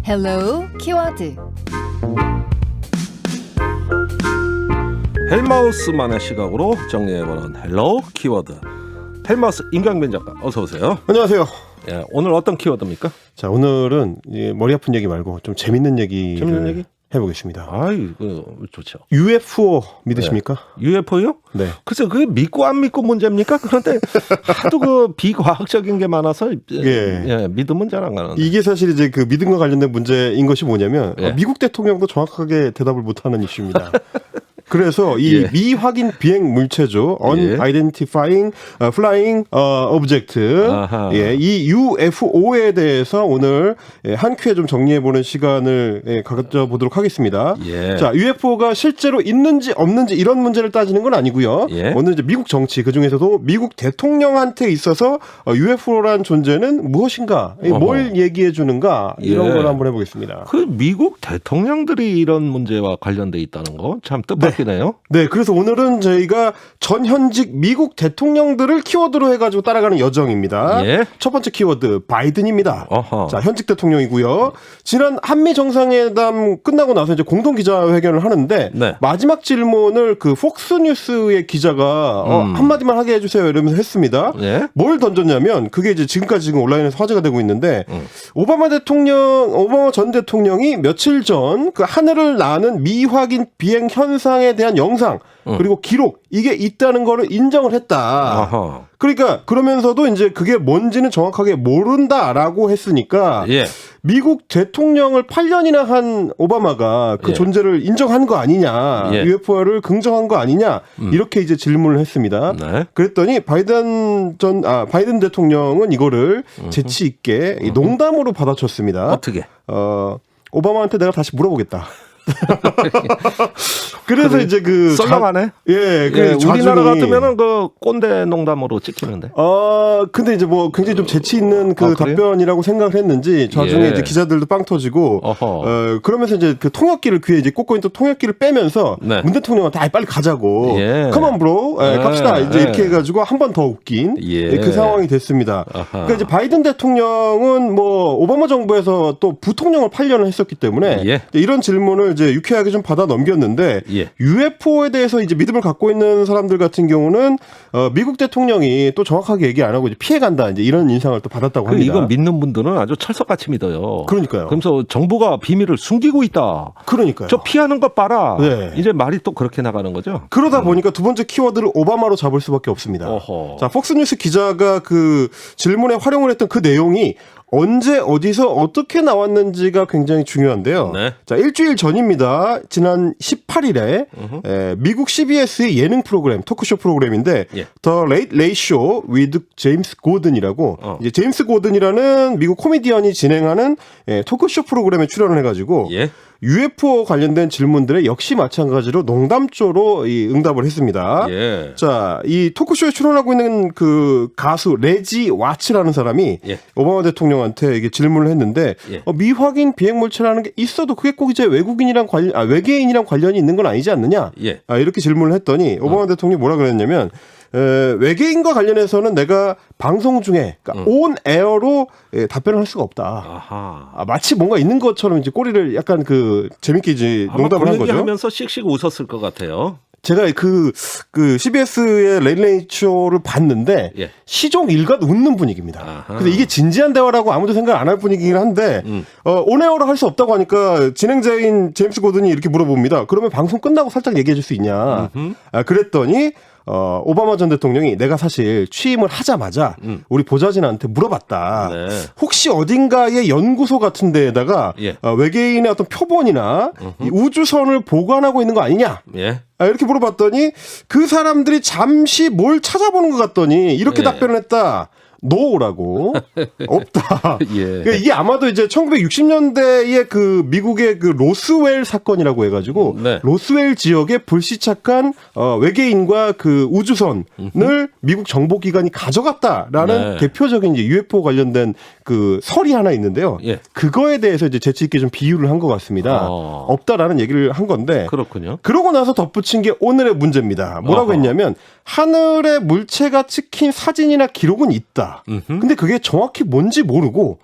Hello 키워드. 헬마우스만의 시각으로 정리해보는 헬로 키워드. 헬마우스 임강민 작가 어서 오세요. 안녕하세요. 예, 오늘 어떤 키워드입니까? 자, 오늘은 머리 아픈 얘기 말고 좀 재밌는 얘기 해보겠습니다. 아이, 좋죠. UFO 믿으십니까? UFO요? 네. 글쎄, 그게 믿고 안 믿고 문제입니까? 그런데 하도 그 비과학적인 게 많아서 예. 믿으면 잘 안 가는데. 이게 사실 이제 그 믿음과 관련된 문제인 것이 뭐냐면 예. 미국 대통령도 정확하게 대답을 못하는 이슈입니다. 그래서 이 미확인 비행 물체죠. Unidentifying Flying Object. 예, 이 UFO에 대해서 오늘 한 큐에 좀 정리해보는 시간을 가져보도록 하겠습니다. 예. 자, UFO가 실제로 있는지 없는지 이런 문제를 따지는 건 아니고요. 예. 오늘 이제 미국 정치 그중에서도 미국 대통령한테 있어서 UFO란 존재는 무엇인가, 뭘 얘기해 주는가 이런 예. 걸 한번 해보겠습니다. 그 미국 대통령들이 이런 문제와 관련돼 있다는 거 참 뜻밖이네요. 네, 그래서 오늘은 저희가 전현직 미국 대통령들을 키워드로 해가지고 따라가는 여정입니다. 예. 첫 번째 키워드 바이든입니다. 어허. 자, 현직 대통령이고요. 지난 한미 정상회담 끝나고 나서 이제 공동 기자회견을 하는데 네. 마지막 질문을 그 폭스뉴스의 기자가 한마디만 하게 해주세요 이러면서 했습니다. 예. 뭘 던졌냐면 그게 이제 지금까지 지금 온라인에서 화제가 되고 있는데 오바마 전 대통령이 며칠 전 그 하늘을 나는 미확인 비행 현상에 대한 영상 그리고 기록 이게 있다는 거를 인정을 했다. 아하. 그러니까 그러면서도 이제 그게 뭔지는 정확하게 모른다라고 했으니까 예. 미국 대통령을 8년이나 한 오바마가 그 예. 존재를 인정한 거 아니냐, 예. UFO를 긍정한 거 아니냐 이렇게 이제 질문을 했습니다. 네. 그랬더니 바이든 대통령은 이거를 재치 있게 농담으로 받아쳤습니다. 어떻게? 오바마한테 내가 다시 물어보겠다. 그래서 그래, 이제 그 썰렁하네. 우리나라 같으면은 그 꼰대 농담으로 찍히는데. 근데 이제 뭐 굉장히 좀 재치 있는 그 답변이라고 생각을 했는지 나중에 이제 기자들도 빵 터지고 그러면서 이제 그 통역기를 귀에 이제 꽂고 있는 통역기를 빼면서 네. 문 대통령한테 빨리 가자고. 예. Come on, bro. 갑시다. 이제 이렇게 해가지고 한 번 더 웃긴 그 상황이 됐습니다. 그러니까 이제 바이든 대통령은 뭐 오바마 정부에서 또 부통령을 8년을 했었기 때문에 이런 질문을 이제 유쾌하게 좀 받아 넘겼는데 UFO에 대해서 이제 믿음을 갖고 있는 사람들 같은 경우는 미국 대통령이 또 정확하게 얘기 안 하고 이제 피해간다 이제 이런 인상을 또 받았다고 합니다. 이거 믿는 분들은 아주 철석같이 믿어요. 그러니까요. 그러면서 정부가 비밀을 숨기고 있다. 그러니까요. 저 피하는 것 봐라. 네. 이제 말이 또 그렇게 나가는 거죠. 그러다 보니까 두 번째 키워드를 오바마로 잡을 수밖에 없습니다. 어허. 자, 폭스뉴스 기자가 그 질문에 활용을 했던 그 내용이 언제 어디서 어떻게 나왔는지가 굉장히 중요한데요. 네. 자, 일주일 전입니다. 지난 18일에 미국 CBS의 예능 프로그램, 토크쇼 프로그램인데 The Late Late Show with 제임스 고든이라고 이제 제임스 고든이라는 미국 코미디언이 진행하는 토크쇼 프로그램에 출연을 해가지고 UFO 관련된 질문들에 역시 마찬가지로 농담조로 응답을 했습니다. 자, 이 토크쇼에 출연하고 있는 그 가수 레지 와츠라는 사람이 오바마 대통령한테 이게 질문을 했는데 미확인 비행물체라는 게 있어도 그게 꼭 이제 외계인이랑 관련이 있는 건 아니지 않느냐? 이렇게 질문을 했더니 오바마 대통령이 뭐라 그랬냐면 외계인과 관련해서는 내가 방송 중에 그러니까 온 에어로 답변을 할 수가 없다. 마치 뭔가 있는 것처럼 이제 꼬리를 약간 그 재밌게 이제 농담을 한 거죠. 하면서 씩씩 웃었을 것 같아요. 제가 그 CBS의 레일레이 쇼를 봤는데 시종 일관 웃는 분위기입니다. 그래서 이게 진지한 대화라고 아무도 생각 안 할 분위기긴 한데 온에어로 할 수 없다고 하니까 진행자인 제임스 고든이 이렇게 물어봅니다. 그러면 방송 끝나고 살짝 얘기해 줄 수 있냐? 그랬더니 오바마 전 대통령이 내가 사실 취임을 하자마자 우리 보좌진한테 물어봤다. 혹시 어딘가의 연구소 같은 데에다가 외계인의 어떤 표본이나 이 우주선을 보관하고 있는 거 아니냐? 이렇게 물어봤더니 그 사람들이 잠시 뭘 찾아보는 것 같더니 이렇게 답변을 했다. 노라고 없다. 그러니까 이게 아마도 이제 1960년대에 그 미국의 그 로스웰 사건이라고 해가지고 로스웰 지역에 불시착한 외계인과 그 우주선을 미국 정보기관이 가져갔다라는 대표적인 이제 UFO 관련된 그 설이 하나 있는데요. 그거에 대해서 이제 재치 있게 좀 비유를 한 것 같습니다. 없다라는 얘기를 한 건데. 그렇군요. 그러고 나서 덧붙인 게 오늘의 문제입니다. 뭐라고 했냐면 하늘에 물체가 찍힌 사진이나 기록은 있다. 근데 그게 정확히 뭔지 모르고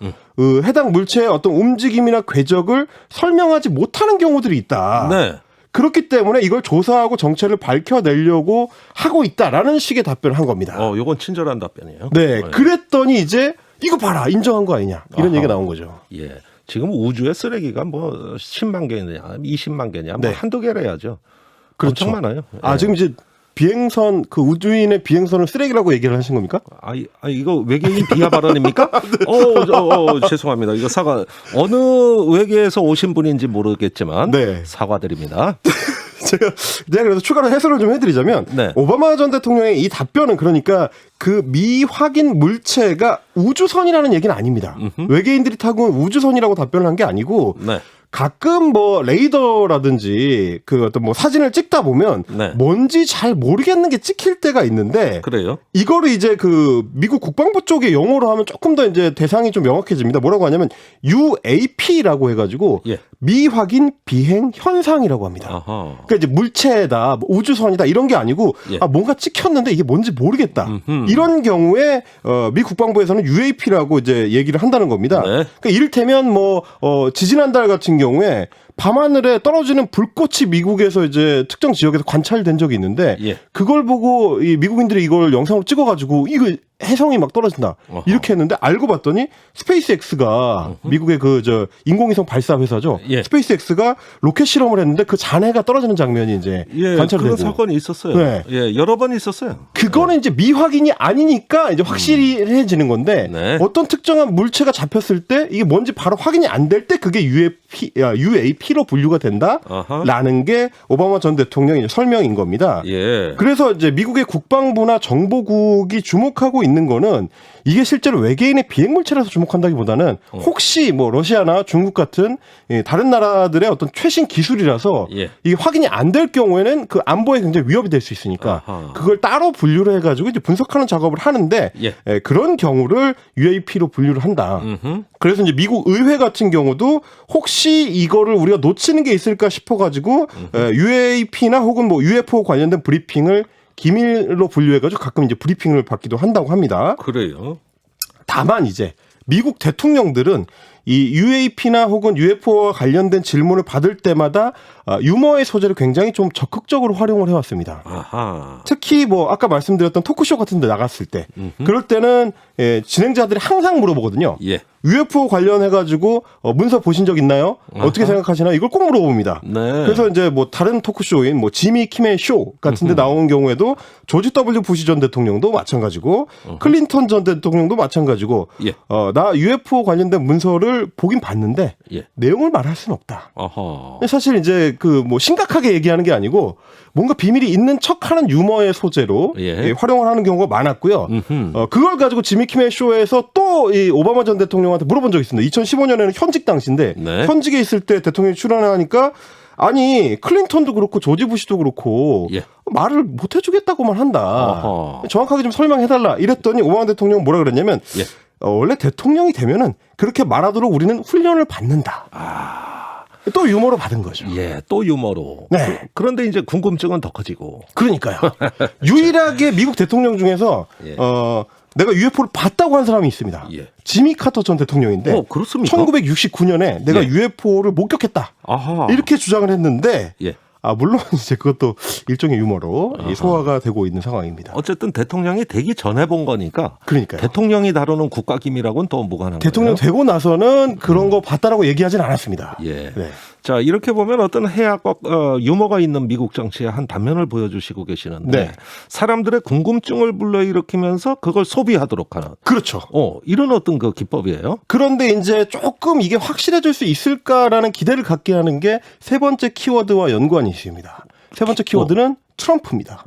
해당 물체의 어떤 움직임이나 궤적을 설명하지 못하는 경우들이 있다. 네. 그렇기 때문에 이걸 조사하고 정체를 밝혀내려고 하고 있다라는 식의 답변을 한 겁니다. 이건 친절한 답변이에요. 네. 그랬더니 이제 이거 봐라 인정한 거 아니냐 이런 얘기가 나온 거죠. 예. 지금 우주의 쓰레기가 뭐 10만 개냐, 20만 개냐, 뭐 네. 한두 개래야죠. 그렇죠. 엄청 많아요. 예. 지금 이제 비행선 그 우주인의 비행선을 쓰레기라고 얘기를 하신 겁니까? 이거 외계인 비하 발언입니까? 죄송합니다. 이거 사과. 어느 외계에서 오신 분인지 모르겠지만 네. 사과드립니다. 제가 그래서 추가로 해설을 좀 해드리자면 네. 오바마 전 대통령의 이 답변은 그러니까 그 미확인 물체가 우주선이라는 얘기는 아닙니다. 외계인들이 타고 온 우주선이라고 답변을 한 게 아니고 네. 가끔 뭐 레이더라든지 그 어떤 뭐 사진을 찍다 보면 네. 뭔지 잘 모르겠는 게 찍힐 때가 있는데 그래요? 이거를 이제 그 미국 국방부 쪽의 용어로 하면 조금 더 이제 대상이 좀 명확해집니다. 뭐라고 하냐면 UAP라고 해가지고 예. 미확인 비행 현상이라고 합니다. 아하. 그러니까 이제 물체다, 뭐 우주선이다 이런 게 아니고 예. 뭔가 찍혔는데 이게 뭔지 모르겠다. 이런 경우에 미 국방부에서는 UAP라고 이제 얘기를 한다는 겁니다. 네. 그러니까 이를테면 뭐 지지난달 같은 경우에 밤하늘에 떨어지는 불꽃이 미국에서 이제 특정 지역에서 관찰된 적이 있는데 예. 그걸 보고 이 미국인들이 이걸 영상으로 찍어가지고 이거 해성이 막 떨어진다 어허. 이렇게 했는데 알고 봤더니 스페이스X가 미국의 그 인공위성 발사 회사죠. 예. 스페이스X가 로켓 실험을 했는데 그 잔해가 떨어지는 장면이 이제 관찰되고 그런 사건이 있었어요. 네. 예, 여러 번 있었어요. 그거는 이제 미확인이 아니니까 이제 확실해지는 건데 네. 어떤 특정한 물체가 잡혔을 때 이게 뭔지 바로 확인이 안 될 때 그게 UAP로 분류가 된다라는 게 오바마 전 대통령의 설명인 겁니다. 예. 그래서 이제 미국의 국방부나 정보국이 주목하고 있는 거는 이게 실제로 외계인의 비행 물체라서 주목한다기보다는 혹시 뭐 러시아나 중국 같은 다른 나라들의 어떤 최신 기술이라서 예. 이게 확인이 안 될 경우에는 그 안보에 굉장히 위협이 될 수 있으니까 아하. 그걸 따로 분류를 해가지고 이제 분석하는 작업을 하는데 예. 그런 경우를 UAP로 분류를 한다. 그래서 이제 미국 의회 같은 경우도 혹시 이거를 우리가 놓치는 게 있을까 싶어가지고 UAP나 혹은 뭐 UFO 관련된 브리핑을 기밀로 분류해가지고 가끔 이제 브리핑을 받기도 한다고 합니다. 그래요. 다만 이제 미국 대통령들은 이 UAP나 혹은 UFO와 관련된 질문을 받을 때마다 유머의 소재를 굉장히 좀 적극적으로 활용을 해왔습니다. 아하. 특히 뭐 아까 말씀드렸던 토크쇼 같은 데 나갔을 때 그럴 때는 진행자들이 항상 물어보거든요. 예. UFO 관련해가지고 문서 보신 적 있나요? 어떻게 생각하시나? 이걸 꼭 물어봅니다. 네. 그래서 이제 뭐 다른 토크쇼인 뭐 지미 킴의 쇼 같은 데 나오는 경우에도 조지 W 부시 전 대통령도 마찬가지고 클린턴 전 대통령도 마찬가지고 예. 나 UFO 관련된 문서를 보긴 봤는데 예. 내용을 말할 수는 없다. 아하. 사실 이제 그 뭐 심각하게 얘기하는 게 아니고 뭔가 비밀이 있는 척하는 유머의 소재로 예. 활용을 하는 경우가 많았고요. 그걸 가지고 지미 킴의 쇼에서 또 이 오바마 전 대통령한테 물어본 적이 있습니다. 2015년에는 현직 당시인데 네. 현직에 있을 때 대통령이 출연하니까 아니 클린턴도 그렇고 조지 부시도 그렇고 예. 말을 못 해주겠다고만 한다. 어허. 정확하게 좀 설명해달라. 이랬더니 오바마 대통령은 뭐라 그랬냐면 예. 원래 대통령이 되면은 그렇게 말하도록 우리는 훈련을 받는다. 또 유머로 받은 거죠. 예, 또 유머로. 네. 그런데 이제 궁금증은 더 커지고. 그러니까요. 유일하게 미국 대통령 중에서 예. 내가 UFO를 봤다고 한 사람이 있습니다. 예. 지미 카터 전 대통령인데 그렇습니까? 1969년에 내가 예. UFO를 목격했다. 아하. 이렇게 주장을 했는데 예. 물론 이제 그것도 일종의 유머로 소화가 되고 있는 상황입니다. 어쨌든 대통령이 되기 전에 본 거니까. 그러니까요. 대통령이 다루는 국가기밀하고는 또 무관한 대통령 거예요. 되고 나서는 그런 거 봤다라고 얘기하진 않았습니다. 예. 네. 자, 이렇게 보면 어떤 해악과 유머가 있는 미국 정치의 한 단면을 보여주시고 계시는데 네. 사람들의 궁금증을 불러일으키면서 그걸 소비하도록 하는. 그렇죠. 이런 어떤 그 기법이에요. 그런데 이제 조금 이게 확실해질 수 있을까라는 기대를 갖게 하는 게 세 번째 키워드와 연관이 있습니다. 세 번째 키워드는 트럼프입니다.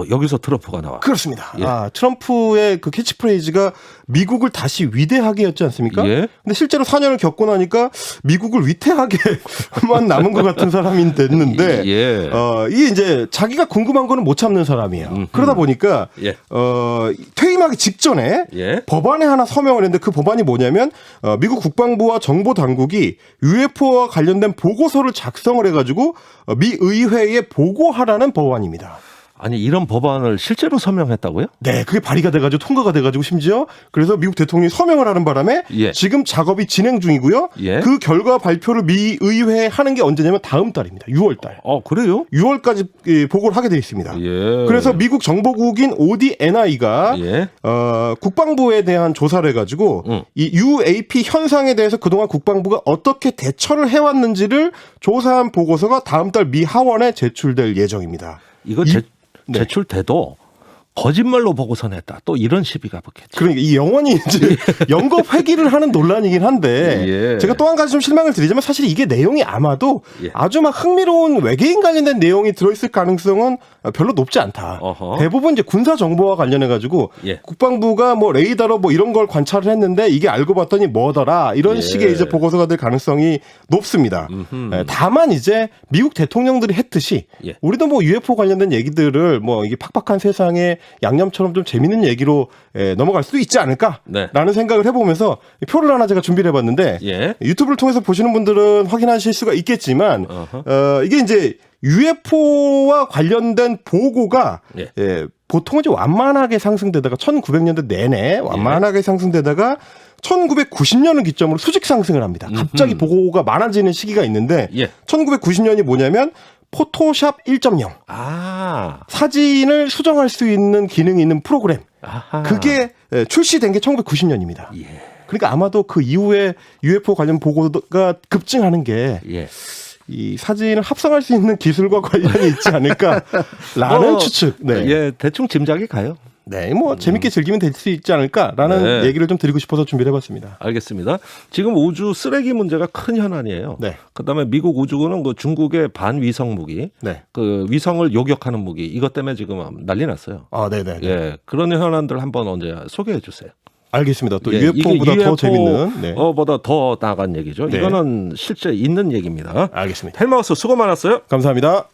여기서 트럼프가 나와. 그렇습니다. 예. 트럼프의 그 캐치프레이즈가 미국을 다시 위대하게였지 않습니까? 예. 근데 실제로 4년을 겪고 나니까 미국을 위태하게만 남은 것 같은 사람이 됐는데, 예. 이게 이제 자기가 궁금한 거는 못 참는 사람이에요. 그러다 보니까, 예. 퇴임하기 직전에 예. 법안에 하나 서명을 했는데 그 법안이 뭐냐면, 미국 국방부와 정보 당국이 UFO와 관련된 보고서를 작성을 해가지고 미 의회에 보고하라는 법안입니다. 아니 이런 법안을 실제로 서명했다고요? 네, 그게 발의가 돼가지고 통과가 돼가지고 심지어 그래서 미국 대통령이 서명을 하는 바람에 예. 지금 작업이 진행 중이고요. 예. 그 결과 발표를 미 의회에 하는 게 언제냐면 다음 달입니다. 6월달. 그래요? 6월까지 보고를 하게 돼 있습니다. 예. 그래서 미국 정보국인 ODNI가 예. 국방부에 대한 조사를 해가지고 이 UAP 현상에 대해서 그동안 국방부가 어떻게 대처를 해왔는지를 조사한 보고서가 다음 달 미 하원에 제출될 예정입니다. 이거 네. 제출돼도 거짓말로 보고서 냈다. 또 이런 시비가 붙겠죠. 그러니까 이 영원히 이제 연겁 회기를 하는 논란이긴 한데 예. 제가 또 한 가지 좀 실망을 드리자면 사실 이게 내용이 아마도 예. 아주 막 흥미로운 외계인 관련된 내용이 들어있을 가능성은 별로 높지 않다. 어허. 대부분 이제 군사 정보와 관련해 가지고 예. 국방부가 뭐 레이더로 뭐 이런 걸 관찰을 했는데 이게 알고 봤더니 뭐더라 이런 예. 식의 이제 보고서가 될 가능성이 높습니다. 다만 이제 미국 대통령들이 했듯이 예. 우리도 뭐 UFO 관련된 얘기들을 뭐 이게 팍팍한 세상에 양념처럼 좀 재밌는 얘기로 넘어갈 수도 있지 않을까라는 네. 생각을 해보면서 표를 하나 제가 준비를 해봤는데 예. 유튜브를 통해서 보시는 분들은 확인하실 수가 있겠지만 이게 이제 UFO와 관련된 보고가 예. 보통은 이제 완만하게 상승되다가 1900년대 내내 완만하게 상승되다가 1990년을 기점으로 수직 상승을 합니다. 갑자기 보고가 많아지는 시기가 있는데 예. 1990년이 뭐냐면 포토샵 1.0 사진을 수정할 수 있는 기능이 있는 프로그램 아하. 그게 출시된 게 1990년입니다. 예. 그러니까 아마도 그 이후에 UFO 관련 보고가 급증하는 게 예. 이 사진을 합성할 수 있는 기술과 관련이 있지 않을까라는 추측. 네. 예, 대충 짐작이 가요. 네, 뭐 재밌게 즐기면 될 수 있지 않을까라는 네. 얘기를 좀 드리고 싶어서 준비를 해봤습니다. 알겠습니다. 지금 우주 쓰레기 문제가 큰 현안이에요. 네. 그다음에 미국 우주군은 그 중국의 반위성 무기, 네. 그 위성을 요격하는 무기 이것 때문에 지금 난리 났어요. 아, 네네. 예, 그런 현안들 한번 언제 소개해 주세요. 알겠습니다. 또 예, UFO보다 이게 더 재밌는. 네. 보다 더 나간 얘기죠. 네. 이거는 실제 있는 얘기입니다. 알겠습니다. 헬마우스 수고 많았어요. 감사합니다.